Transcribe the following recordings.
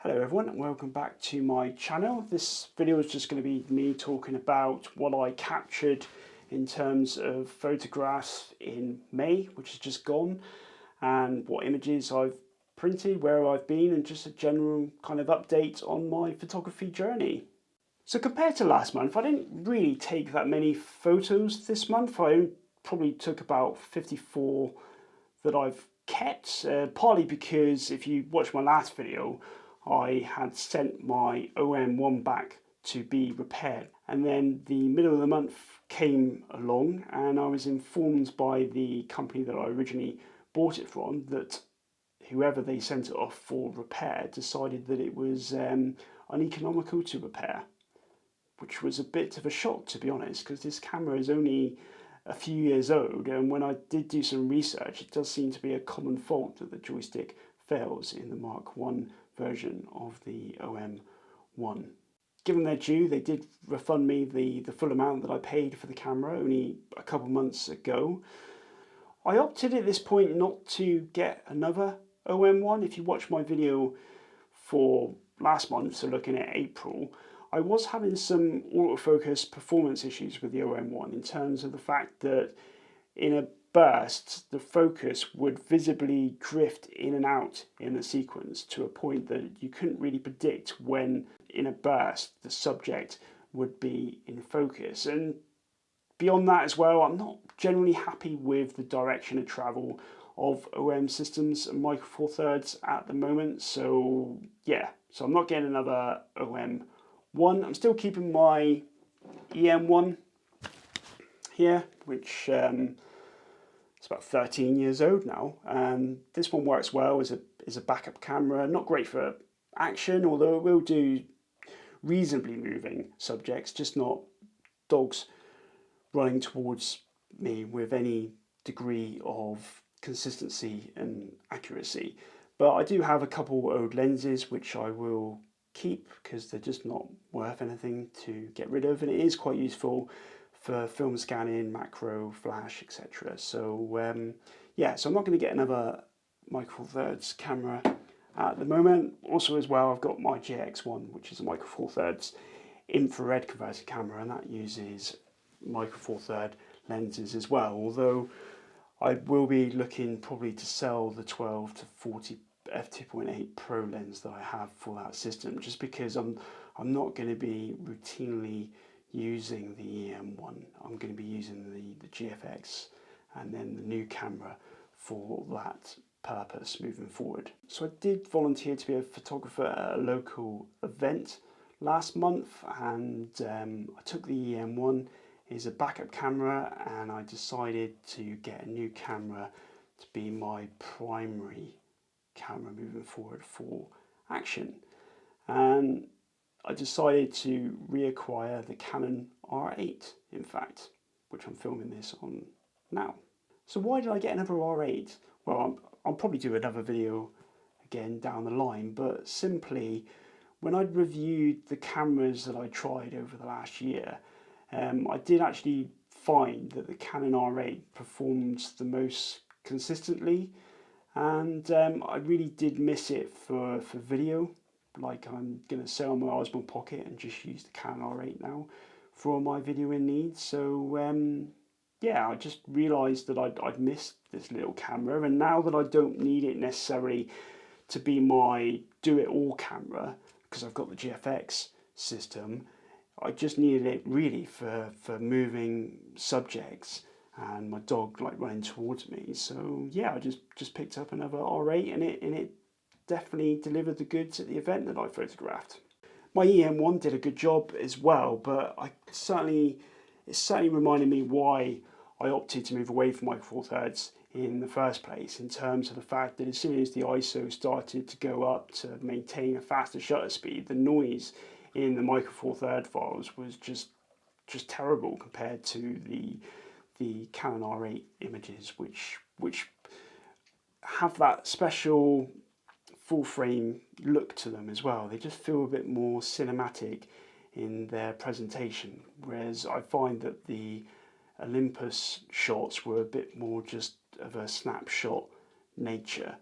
Hello everyone and welcome back to my channel. This video is just going to be me talking about what I captured in terms of photographs in May, which has just gone, and what images I've printed, where I've been, and just a general kind of update on my photography journey. So compared to last month, I didn't really take that many photos this month. I probably took about 54 that I've kept, partly because if you watch my last video, I had sent my OM1 back to be repaired, and then the middle of the month came along and I was informed by the company that I originally bought it from that whoever they sent it off for repair decided that it was uneconomical to repair, which was a bit of a shock, to be honest, because this camera is only a few years old, and when I did do some research, it does seem to be a common fault that the joystick fails in the Mark 1 version of the OM1. Given their due, they did refund me the full amount that I paid for the camera only a couple months ago. I opted at this point not to get another OM1. If you watch my video for last month, so looking at April, I was having some autofocus performance issues with the OM1 in terms of the fact that in a burst, the focus would visibly drift in and out in a sequence to a point that you couldn't really predict when in a burst the subject would be in focus. And beyond that as well, I'm not generally happy with the direction of travel of OM systems and Micro Four Thirds at the moment. So yeah, so I'm not getting another OM1. I'm still keeping my EM1 here, which it's about 13 years old now. This one works well as a backup camera. Not great for action, although it will do reasonably moving subjects, just not dogs running towards me with any degree of consistency and accuracy. But I do have a couple old lenses which I will keep because they're just not worth anything to get rid of, and it is quite useful for film scanning, macro, flash, etc. So yeah, so I'm not going to get another Micro Four Thirds camera at the moment. Also as well, I've got my JX1, which is a Micro Four Thirds infrared converted camera, and that uses Micro Four Thirds lenses as well, although I will be looking probably to sell the 12 to 40 f2.8 Pro lens that I have for that system, just because I'm not going to be routinely using the EM1. I'm going to be using the GFX and then the new camera for that purpose moving forward. So I did volunteer to be a photographer at a local event last month, and I took the EM1 as a backup camera, and I decided to get a new camera to be my primary camera moving forward for action. And I decided to reacquire the Canon R8, in fact, which I'm filming this on now. So why did I get another R8? Well, I'll probably do another video again down the line, but simply when I'd reviewed the cameras that I tried over the last year, I did actually find that the Canon R8 performs the most consistently, and I really did miss it for video. Like, I'm going to sell my Osmo Pocket and just use the Canon R8 now for all my videoing needs. So yeah, I just realised that I'd missed this little camera, and now that I don't need it necessarily to be my do-it-all camera, because I've got the GFX system, I just needed it really for moving subjects and my dog like running towards me. So yeah, I just picked up another R8, and it definitely delivered the goods at the event that I photographed. My EM1 did a good job as well, but it certainly reminded me why I opted to move away from Micro Four Thirds in the first place, in terms of the fact that as soon as the ISO started to go up to maintain a faster shutter speed, the noise in the Micro Four Thirds files was just terrible compared to the Canon R8 images, which have that special full frame look to them as well. They just feel a bit more cinematic in their presentation, whereas I find that the Olympus shots were a bit more just of a snapshot nature.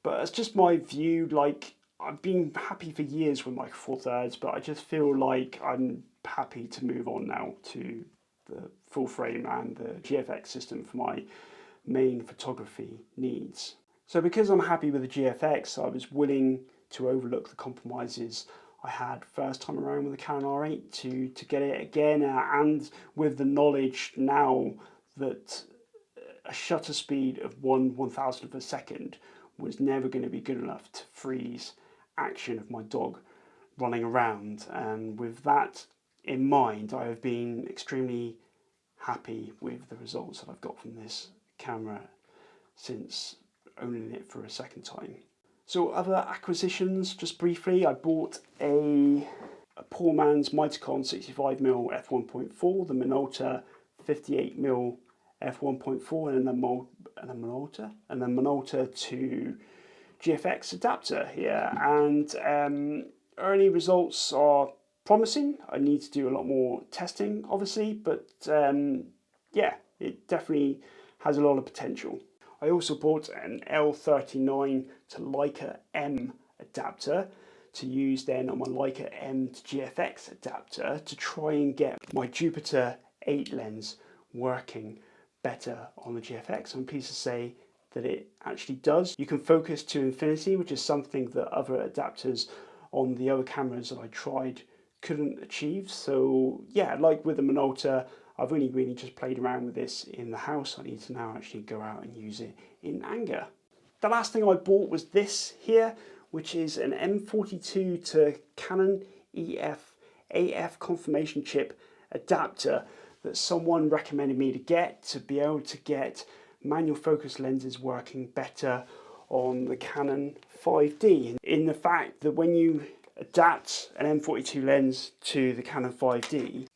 But it's just my view. Like, I've been happy for years with Micro Four Thirds, but I just feel like I'm happy to move on now to the full frame and the GFX system for my main photography needs. So because I'm happy with the GFX, I was willing to overlook the compromises I had first time around with the Canon R8 to get it again, and with the knowledge now that a shutter speed of 1/1000th of a second was never going to be good enough to freeze action of my dog running around. And with that in mind, I have been extremely happy with the results that I've got from this camera since owning it for a second time. So other acquisitions, just briefly, I bought a poor man's Miticon 65mm f1.4, the Minolta 58mm f1.4, and the Minolta to GFX adapter here. And early results are promising. I need to do a lot more testing, obviously, but yeah, it definitely has a lot of potential. I also bought an L39 to Leica M adapter to use then on my Leica M to GFX adapter to try and get my Jupiter 8 lens working better on the GFX. I'm pleased to say that it actually does. You can focus to infinity, which is something that other adapters on the other cameras that I tried couldn't achieve. So yeah, like with the Minolta, I've only really just played around with this in the house. I need to now actually go out and use it in anger. The last thing I bought was this here, which is an M42 to Canon EF AF confirmation chip adapter that someone recommended me to get to be able to get manual focus lenses working better on the Canon 5D. In the fact that when you adapt an M42 lens to the Canon 5D,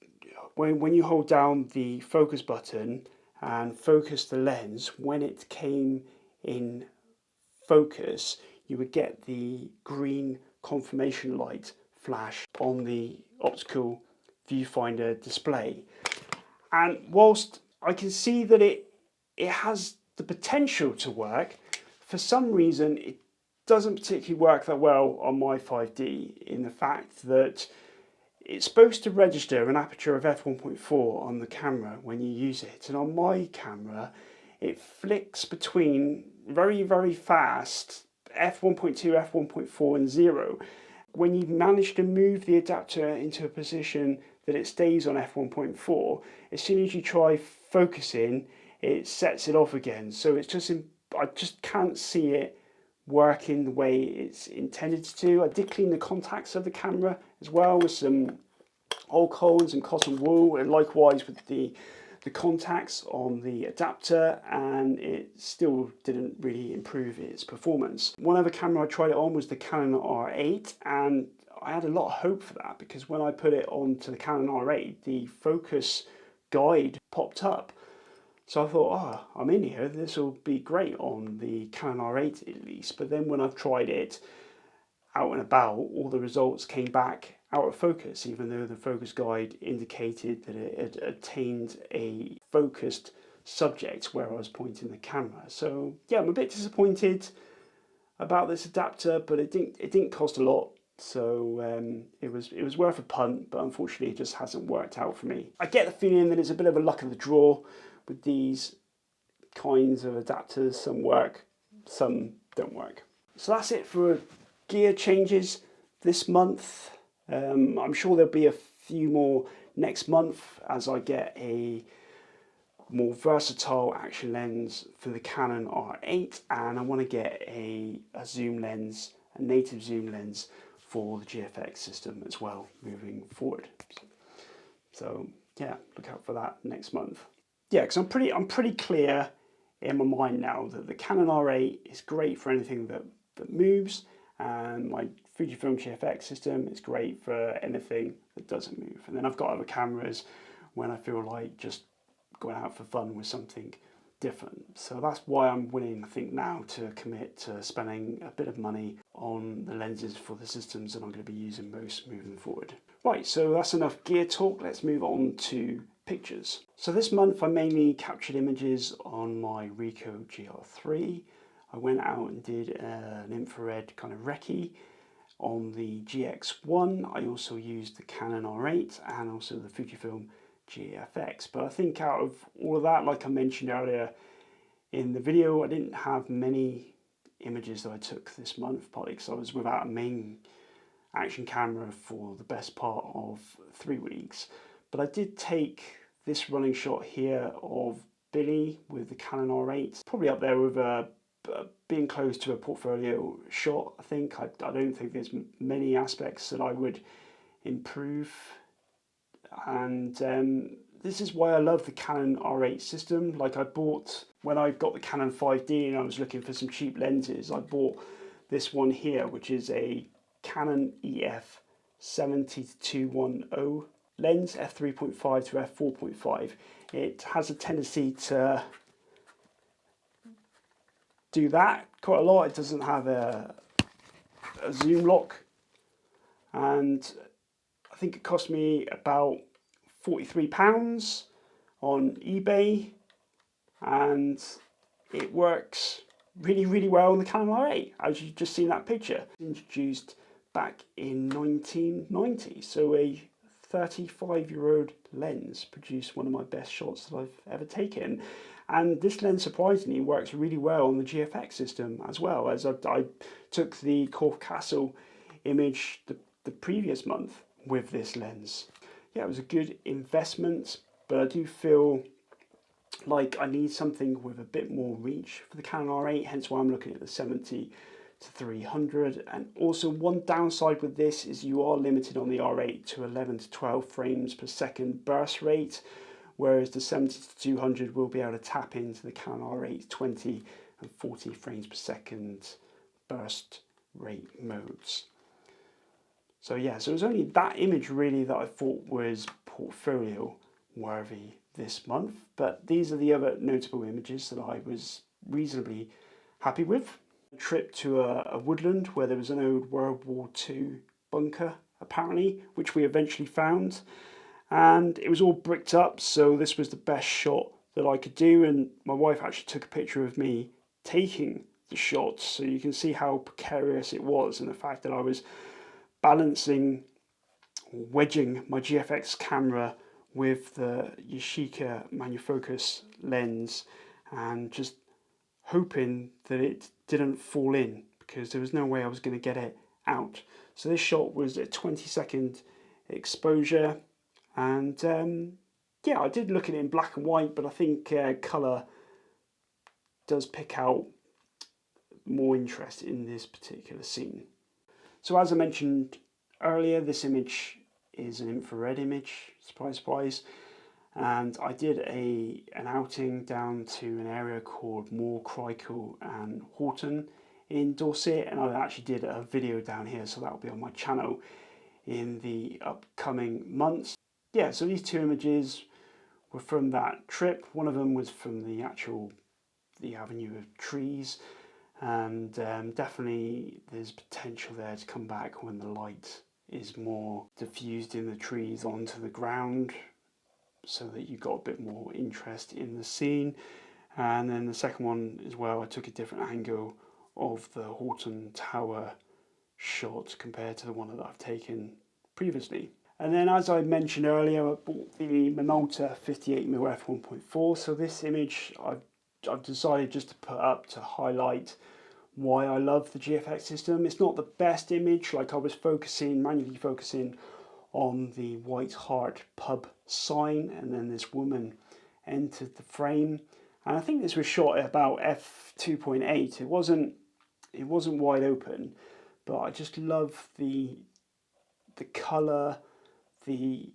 when you hold down the focus button and focus the lens, when it came in focus, you would get the green confirmation light flash on the optical viewfinder display. And whilst I can see that it has the potential to work, for some reason it doesn't particularly work that well on my 5D, in the fact that it's supposed to register an aperture of f1.4 on the camera when you use it, and on my camera it flicks between very, very fast f1.2, f1.4 and 0. When you manage to move the adapter into a position that it stays on f1.4, as soon as you try focusing, it sets it off again. So it's just, I just can't see it working the way it's intended to. I did clean the contacts of the camera as well with some alcohol and some cotton wool, and likewise with the contacts on the adapter, and it still didn't really improve its performance. One other camera I tried it on was the Canon R8, and I had a lot of hope for that because when I put it onto the Canon R8, the focus guide popped up. So I thought, oh, I'm in here, this will be great on the Canon R8 at least. But then when I've tried it out and about, all the results came back out of focus, even though the focus guide indicated that it had attained a focused subject where I was pointing the camera. So yeah, I'm a bit disappointed about this adapter, but it didn't cost a lot. So it was worth a punt, but unfortunately it just hasn't worked out for me. I get the feeling that it's a bit of a luck of the draw with these kinds of adapters. Some work, some don't work. So that's it for gear changes this month. I'm sure there'll be a few more next month as I get a more versatile action lens for the Canon R8, and I want to get a zoom lens, a native zoom lens for the GFX system as well moving forward. So yeah, look out for that next month. Yeah, because I'm pretty clear in my mind now that the Canon R8 is great for anything that moves, and my Fujifilm GFX system is great for anything that doesn't move. And then I've got other cameras when I feel like just going out for fun with something different. So that's why I'm willing, I think, now to commit to spending a bit of money on the lenses for the systems that I'm going to be using most moving forward. Right, so that's enough gear talk. Let's move on to pictures. So this month I mainly captured images on my Ricoh GR3. I went out and did an infrared kind of recce, on the GX1. I also used the Canon R8 and also the Fujifilm GFX. But I think out of all of that, like I mentioned earlier in the video, I didn't have many images that I took this month, partly because I was without a main action camera for the best part of 3 weeks. But I did take this running shot here of Billy with the Canon R8, probably up there with being close to a portfolio shot. I think I don't think there's many aspects that I would improve, and this is why I love the Canon R8 system. Like, I bought, when I got the Canon 5D and I was looking for some cheap lenses, I bought this one here, which is a Canon EF 70-210 lens, f3.5 to f4.5. It has a tendency to do that quite a lot. It doesn't have a zoom lock, and I think it cost me about £43 on eBay, and it works really well on the Canon R8, as you've just seen that picture. Introduced back in 1990, so a 35-year-old lens produced one of my best shots that I've ever taken. And this lens surprisingly works really well on the GFX system as well, as I took the Corfe Castle image the previous month with this lens. Yeah, it was a good investment, but I do feel like I need something with a bit more reach for the Canon R8, hence why I'm looking at the 70-300. And also, one downside with this is you are limited on the R8 to 11 to 12 frames per second burst rate, whereas the 70-200 will be able to tap into the Canon R8 20 and 40 frames per second burst rate modes. So yeah, so it was only that image really that I thought was portfolio worthy this month, but these are the other notable images that I was reasonably happy with. A trip to a woodland where there was an old World War II bunker apparently, which we eventually found, and it was all bricked up, so this was the best shot that I could do, and my wife actually took a picture of me taking the shot, so you can see how precarious it was, and the fact that I was balancing, wedging my GFX camera with the Yashica Manufocus lens and just hoping that it didn't fall in, because there was no way I was going to get it out. So this shot was a 20-second exposure, and yeah, I did look at it in black and white, but I think colour does pick out more interest in this particular scene. So as I mentioned earlier, this image is an infrared image, surprise surprise, and I did an outing down to an area called Moor, Crickle and Horton in Dorset, and I actually did a video down here, so that will be on my channel in the upcoming months. Yeah, so these two images were from that trip. One of them was from the avenue of trees, and definitely there's potential there to come back when the light is more diffused in the trees onto the ground, so that you got a bit more interest in the scene. And then the second one as well, I took a different angle of the Horton Tower shot compared to the one that I've taken previously. And then, as I mentioned earlier, I bought the Minolta 58mm f1.4. So this image I've decided just to put up to highlight why I love the GFX system. It's not the best image, like I was manually focusing on the White Hart pub sign, and then this woman entered the frame. And I think this was shot at about f2.8. It wasn't wide open, but I just love the colour, the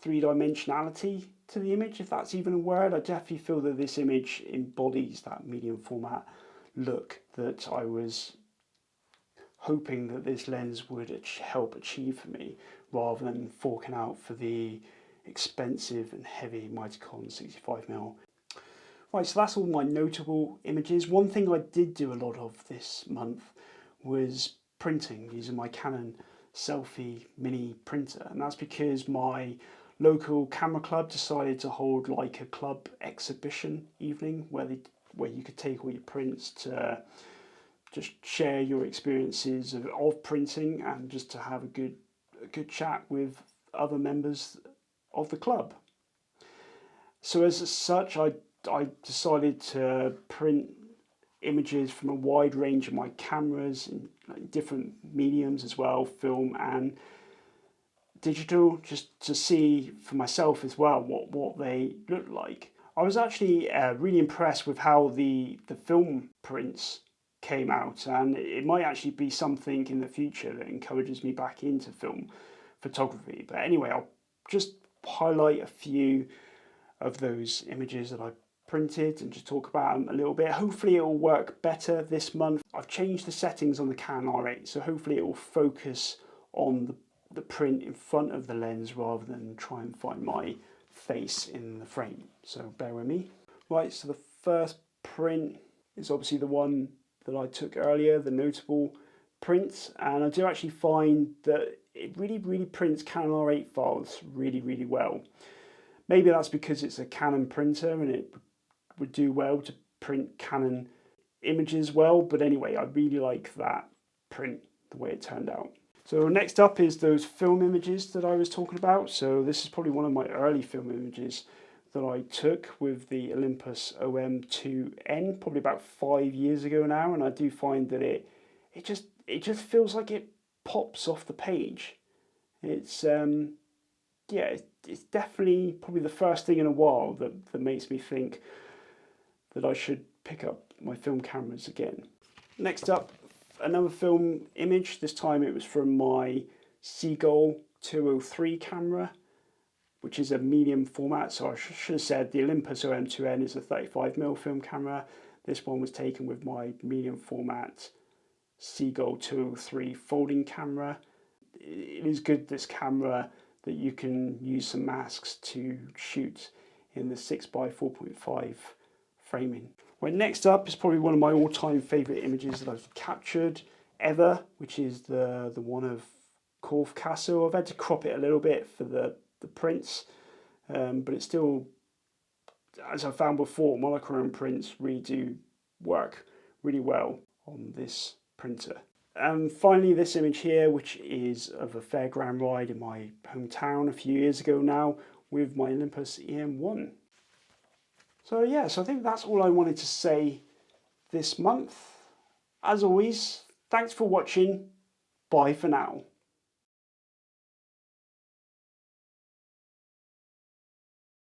three-dimensionality to the image, if that's even a word. I definitely feel that this image embodies that medium format look that I was hoping that this lens would help achieve for me, rather than forking out for the expensive and heavy Mightycon 65mm. Right, so that's all my notable images. One thing I did do a lot of this month was printing using my Canon Selfie Mini printer, and that's because my local camera club decided to hold like a club exhibition evening where you could take all your prints to just share your experiences of printing and just to have a good chat with other members of the club. So as such, I decided to print images from a wide range of my cameras in different mediums as well, film and digital, just to see for myself as well what they look like. I was actually really impressed with how the film prints came out, and it might actually be something in the future that encourages me back into film photography. But anyway, I'll just highlight a few of those images that I printed and just talk about them a little bit. Hopefully it will work better this month. I've changed the settings on the Canon R8, so hopefully it will focus on the print in front of the lens rather than try and find my face in the frame. So bear with me. Right, so the first print is obviously the one that I took earlier, the notable print, and I do actually find that it really prints Canon R8 files really well. Maybe that's because it's a Canon printer and it would do well to print Canon images well, but anyway, I really like that print, the way it turned out. So next up is those film images that I was talking about. So this is probably one of my early film images that I took with the Olympus OM2N, probably about 5 years ago now, and I do find that it just feels like it pops off the page. It's yeah, it's definitely probably the first thing in a while that makes me think that I should pick up my film cameras again. Next up, another film image. This time it was from my Seagull 203 camera, which is a medium format. So I should have said the Olympus OM2N is a 35mm film camera. This one was taken with my medium format Seagull 203 folding camera. It is good, this camera, that you can use some masks to shoot in the 6x4.5 framing. Well, next up is probably one of my all-time favourite images that I've captured ever, which is the one of Corfe Castle. I've had to crop it a little bit for the prints, but it's still, as I found before, monochrome prints really do work really well on this printer. And finally, this image here, which is of a fairground ride in my hometown a few years ago now with my Olympus EM1. So yeah, so I think that's all I wanted to say this month. As always, thanks for watching. Bye for now.